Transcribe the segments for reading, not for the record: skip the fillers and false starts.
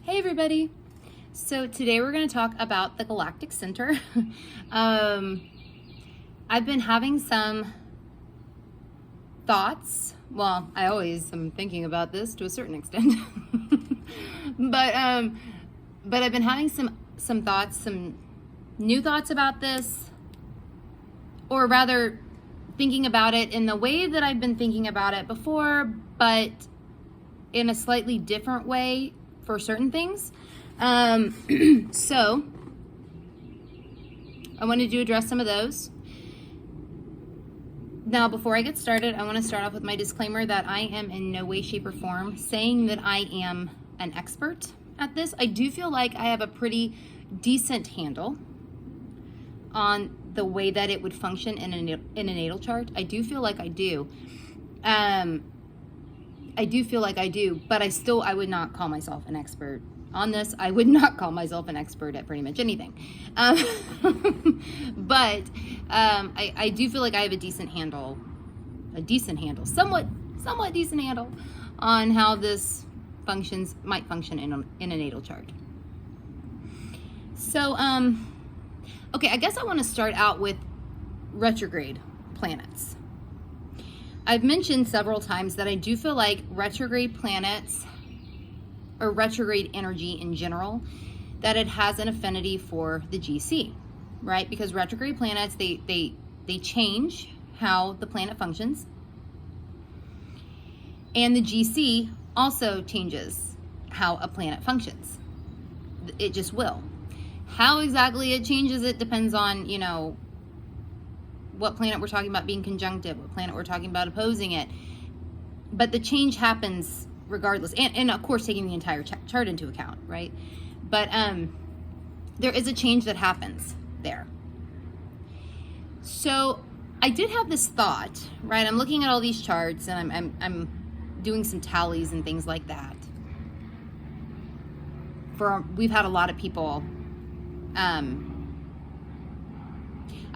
Hey everybody! So today we're going to talk about the Galactic Center. I've been having some thoughts. Well, I always am thinking about this to a certain extent. but I've been having some thoughts, some new thoughts about this, or rather thinking about it in the way that I've been thinking about it before, but in a slightly different way for certain things. So I wanted to address some of those. Now, before I get started, I want to start off with my disclaimer that I am in no way, shape, or form saying that I am an expert at this. I do feel like I have a pretty decent handle on the way that it would function in a natal chart. I do feel like I do. But I would not call myself an expert on this. I would not call myself an expert at pretty much anything. But I do feel like I have a somewhat decent handle on how this might function in a natal chart. So, okay, I guess I want to start out with retrograde planets. I've mentioned several times that I do feel like retrograde planets, or retrograde energy in general, that it has an affinity for the GC, right? Because retrograde planets, they change how the planet functions. And the GC also changes how a planet functions. It just will. How exactly it changes it depends on, what planet we're talking about being conjunctive, what planet we're talking about opposing it. But the change happens regardless. And of course, taking the entire chart into account, right? But there is a change that happens there. So I did have this thought, right? I'm looking at all these charts and I'm doing some tallies and things like that. We've had a lot of people,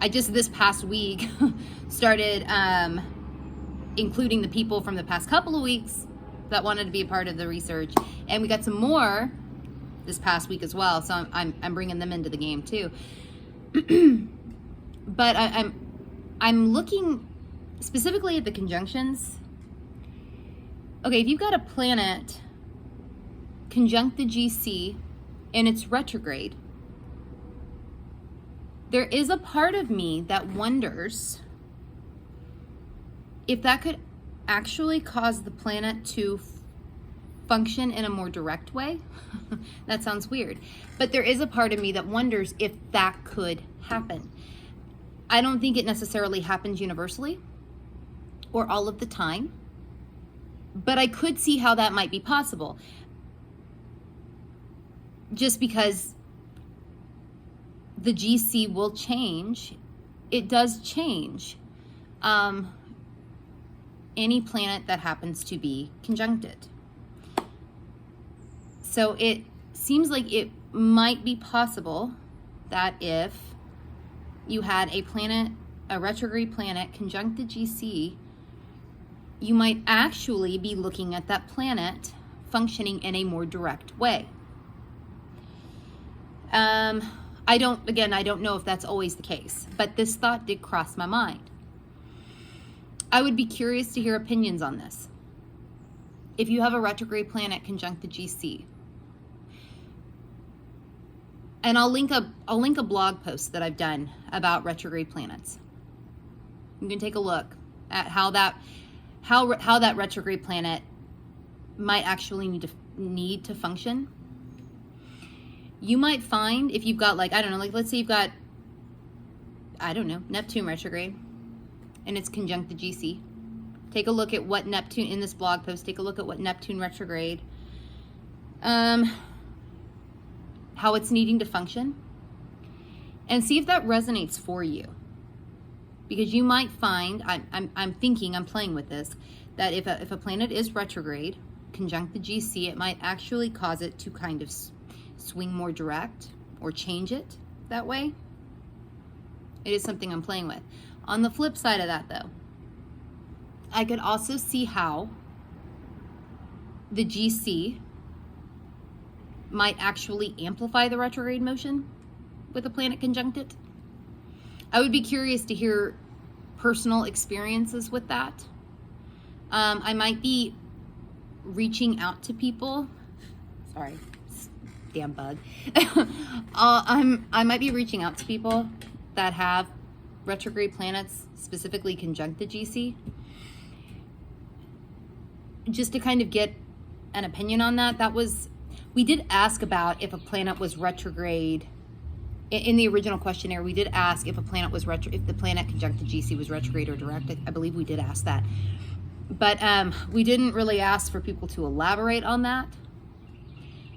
I just this past week started including the people from the past couple of weeks that wanted to be a part of the research, and we got some more this past week as well. So I'm bringing them into the game too. But I'm looking specifically at the conjunctions. Okay, if you've got a planet conjunct the GC and it's retrograde, there is a part of me that wonders if that could actually cause the planet to function in a more direct way. That sounds weird. But there is a part of me that wonders if that could happen. I don't think it necessarily happens universally or all of the time, but I could see how that might be possible. Just because the GC will change. It does change any planet that happens to be conjuncted. So it seems like it might be possible that if you had a retrograde planet conjunct the GC, you might actually be looking at that planet functioning in a more direct way. I don't know if that's always the case, but this thought did cross my mind. I would be curious to hear opinions on this. If you have a retrograde planet conjunct the GC, and I'll link a blog post that I've done about retrograde planets. You can take a look at how that retrograde planet might actually need to function. You might find if you've got let's say you've got, Neptune retrograde and it's conjunct the GC. Take a look at what Neptune, in this blog post, take a look at what Neptune retrograde, how it's needing to function, and see if that resonates for you. Because you might find, I'm playing with this, that if a planet is retrograde, conjunct the GC, it might actually cause it to kind of swing more direct or change it that way. It is something I'm playing with. On the flip side of that, though, I could also see how the GC might actually amplify the retrograde motion with a planet conjunct it. I would be curious to hear personal experiences with that. I might be reaching out to people. Sorry, damn bug. I might be reaching out to people that have retrograde planets, specifically conjunct the GC, just to kind of get an opinion on that. We did ask about if a planet was retrograde. In the original questionnaire, we did ask if a planet was if the planet conjunct the GC was retrograde or direct. I believe we did ask that. But we didn't really ask for people to elaborate on that.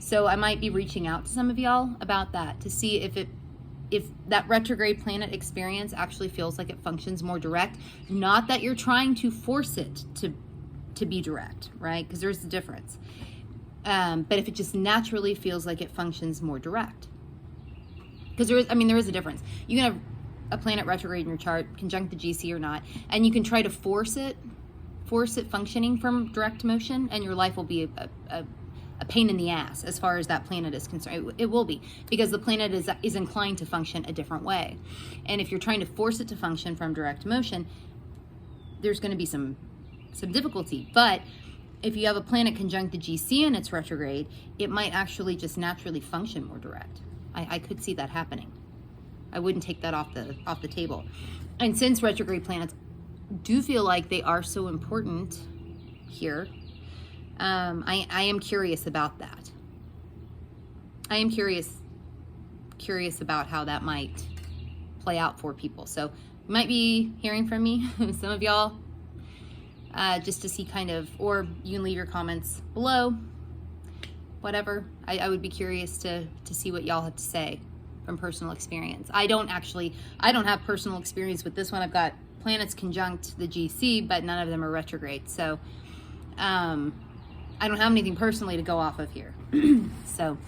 So I might be reaching out to some of y'all about that to see if that retrograde planet experience actually feels like it functions more direct. Not that you're trying to force it to be direct, right? Because there's a difference. But if it just naturally feels like it functions more direct. Because there is a difference. You can have a planet retrograde in your chart, conjunct the GC or not, and you can try to force it functioning from direct motion, and your life will be a pain in the ass as far as that planet is concerned. It will be, because the planet is inclined to function a different way. And if you're trying to force it to function from direct motion, there's going to be some difficulty. But if you have a planet conjunct the GC and it's retrograde, it might actually just naturally function more direct. I could see that happening. I wouldn't take that off the table. And since retrograde planets do feel like they are so important here, I am curious about that. I am curious about how that might play out for people. So you might be hearing from me, some of y'all, just to see kind of, or you can leave your comments below. Whatever. I would be curious to see what y'all have to say from personal experience. I don't have personal experience with this one. I've got planets conjunct the GC, but none of them are retrograde. So I don't have anything personally to go off of here. So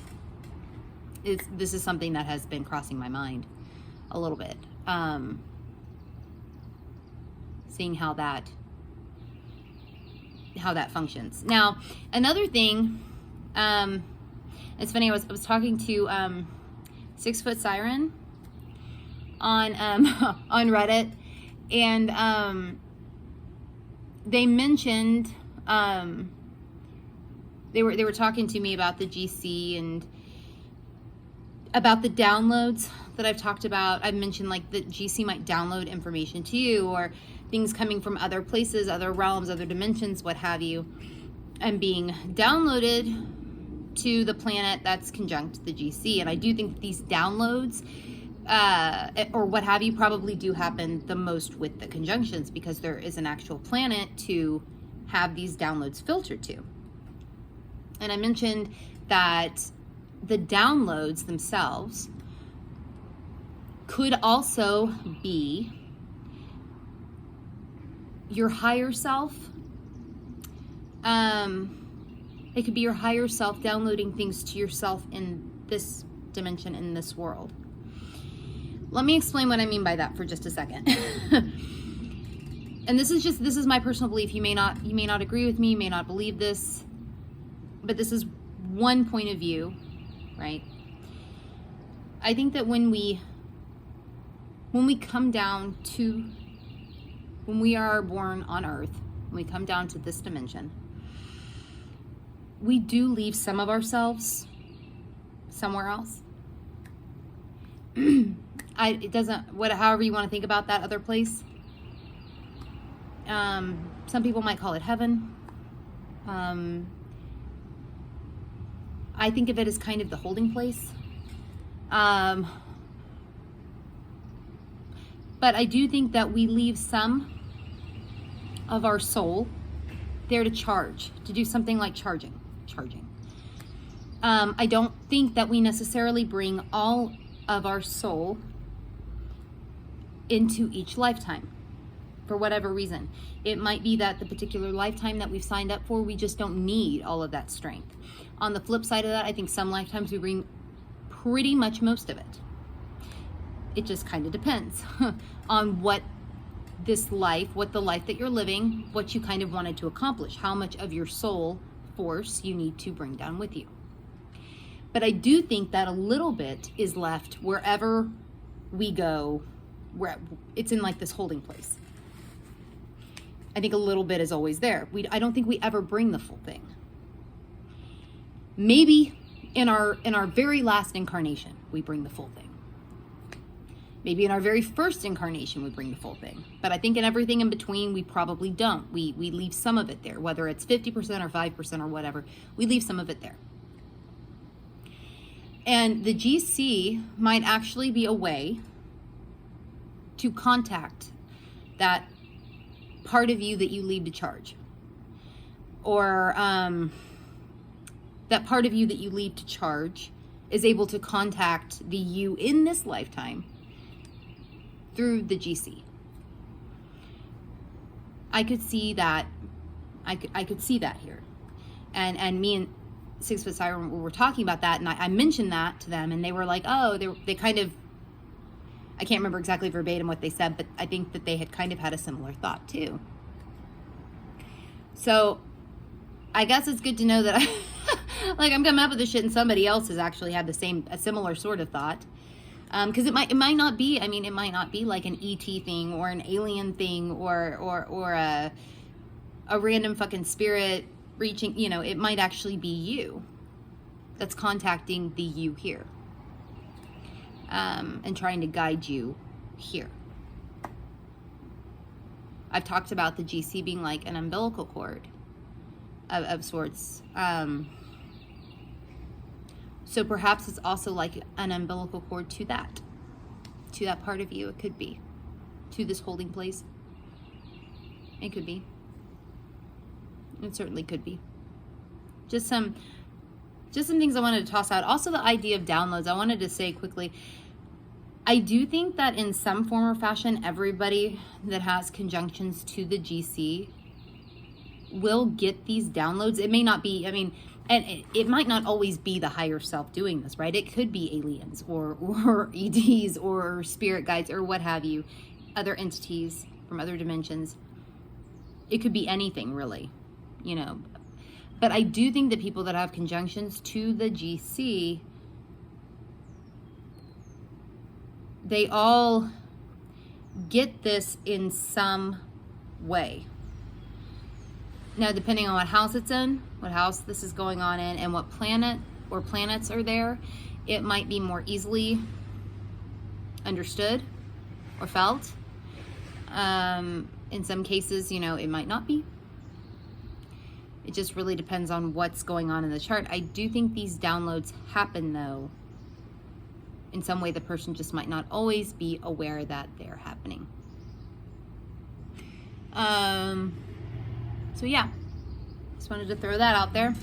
this is something that has been crossing my mind a little bit. Seeing how that functions. Now, another thing, it's funny, I was talking to 6 Foot Siren on on Reddit, and they mentioned they were talking to me about the GC and about the downloads that I've talked about. I've mentioned like the GC might download information to you, or things coming from other places, other realms, other dimensions, what have you, and being downloaded to the planet that's conjunct the GC. And I do think that these downloads or what have you probably do happen the most with the conjunctions, because there is an actual planet to have these downloads filtered to. And I mentioned that the downloads themselves could also be your higher self. It could be your higher self downloading things to yourself in this dimension, in this world. Let me explain what I mean by that for just a second. And this is my personal belief. You may not agree with me, you may not believe this, but this is one point of view, right? I think that when we come down to, when we are born on Earth, when we come down to this dimension, we do leave some of ourselves somewhere else. However you want to think about that other place. Some people might call it heaven. I think of it as kind of the holding place. But I do think that we leave some of our soul there to charge, to do something like charging. I don't think that we necessarily bring all of our soul into each lifetime for whatever reason. It might be that the particular lifetime that we've signed up for, we just don't need all of that strength. On the flip side of that, I think some lifetimes we bring pretty much most of it. It just kind of depends on what the life that you're living, what you kind of wanted to accomplish, how much of your soul force you need to bring down with you. But I do think that a little bit is left wherever we go, where it's in like this holding place. I think a little bit is always there. I don't think we ever bring the full thing. Maybe in our very last incarnation, we bring the full thing. Maybe in our very first incarnation, we bring the full thing. But I think in everything in between, we probably don't. We leave some of it there, whether it's 50% or 5% or whatever, we leave some of it there. And the GC might actually be a way to contact that part of you that you lead to charge, or that part of you that you lead to charge is able to contact the you in this lifetime through the GC. I could see that. I could see that here, and me and 6 Foot Siren were talking about that, and I mentioned that to them, and they were like, oh, they kind of, I can't remember exactly verbatim what they said, but I think that they had kind of had a similar thought too. So I guess it's good to know that like I'm coming up with this shit and somebody else has actually had a similar sort of thought. Because it might not be, I mean, it might not be like an ET thing or an alien thing or a random fucking spirit reaching, you know, it might actually be you that's contacting the you here, and trying to guide you here. I've talked about the GC being like an umbilical cord of sorts. So perhaps it's also like an umbilical cord to that part of you. It could be to this holding place. It could be. It certainly could be. Just some things I wanted to toss out. Also, the idea of downloads. I wanted to say quickly, I do think that in some form or fashion, everybody that has conjunctions to the GC will get these downloads. It may not be, I mean, and it might not always be the higher self doing this, right? It could be aliens or EDs or spirit guides or what have you, other entities from other dimensions. It could be anything, really, you know. But I do think that people that have conjunctions to the GC, they all get this in some way. Now, depending on what house it's in, what house this is going on in, and what planet or planets are there, it might be more easily understood or felt. In some cases, you know, it might not be. It just really depends on what's going on in the chart. I do think these downloads happen, though. In some way, the person just might not always be aware that they're happening. So yeah, just wanted to throw that out there.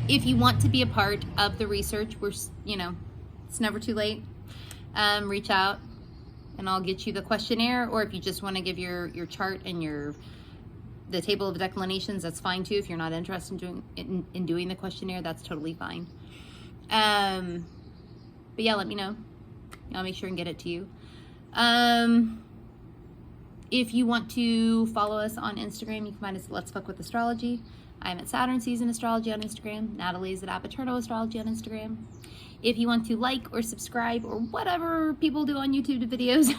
If you want to be a part of the research, you know, it's never too late. Reach out and I'll get you the questionnaire, or if you just want to give your chart and the table of declinations, that's fine too. If you're not interested in doing the questionnaire, that's totally fine. But yeah, let me know. I'll make sure and get it to you. If you want to follow us on Instagram, you can find us at Let's Fuck With Astrology. I'm at Saturn Season Astrology on Instagram. Natalie's at Apaterno Astrology on Instagram. If you want to like or subscribe or whatever people do on YouTube videos,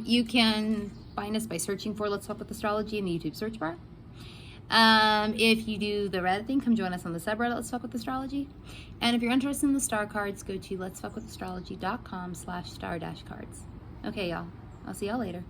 you can find us by searching for Let's Fuck With Astrology in the YouTube search bar. If you do the Reddit thing, come join us on the subreddit Let's Fuck With Astrology. And if you're interested in the star cards, go to letsfuckwithastrology.com/star-cards. Okay, y'all. I'll see y'all later.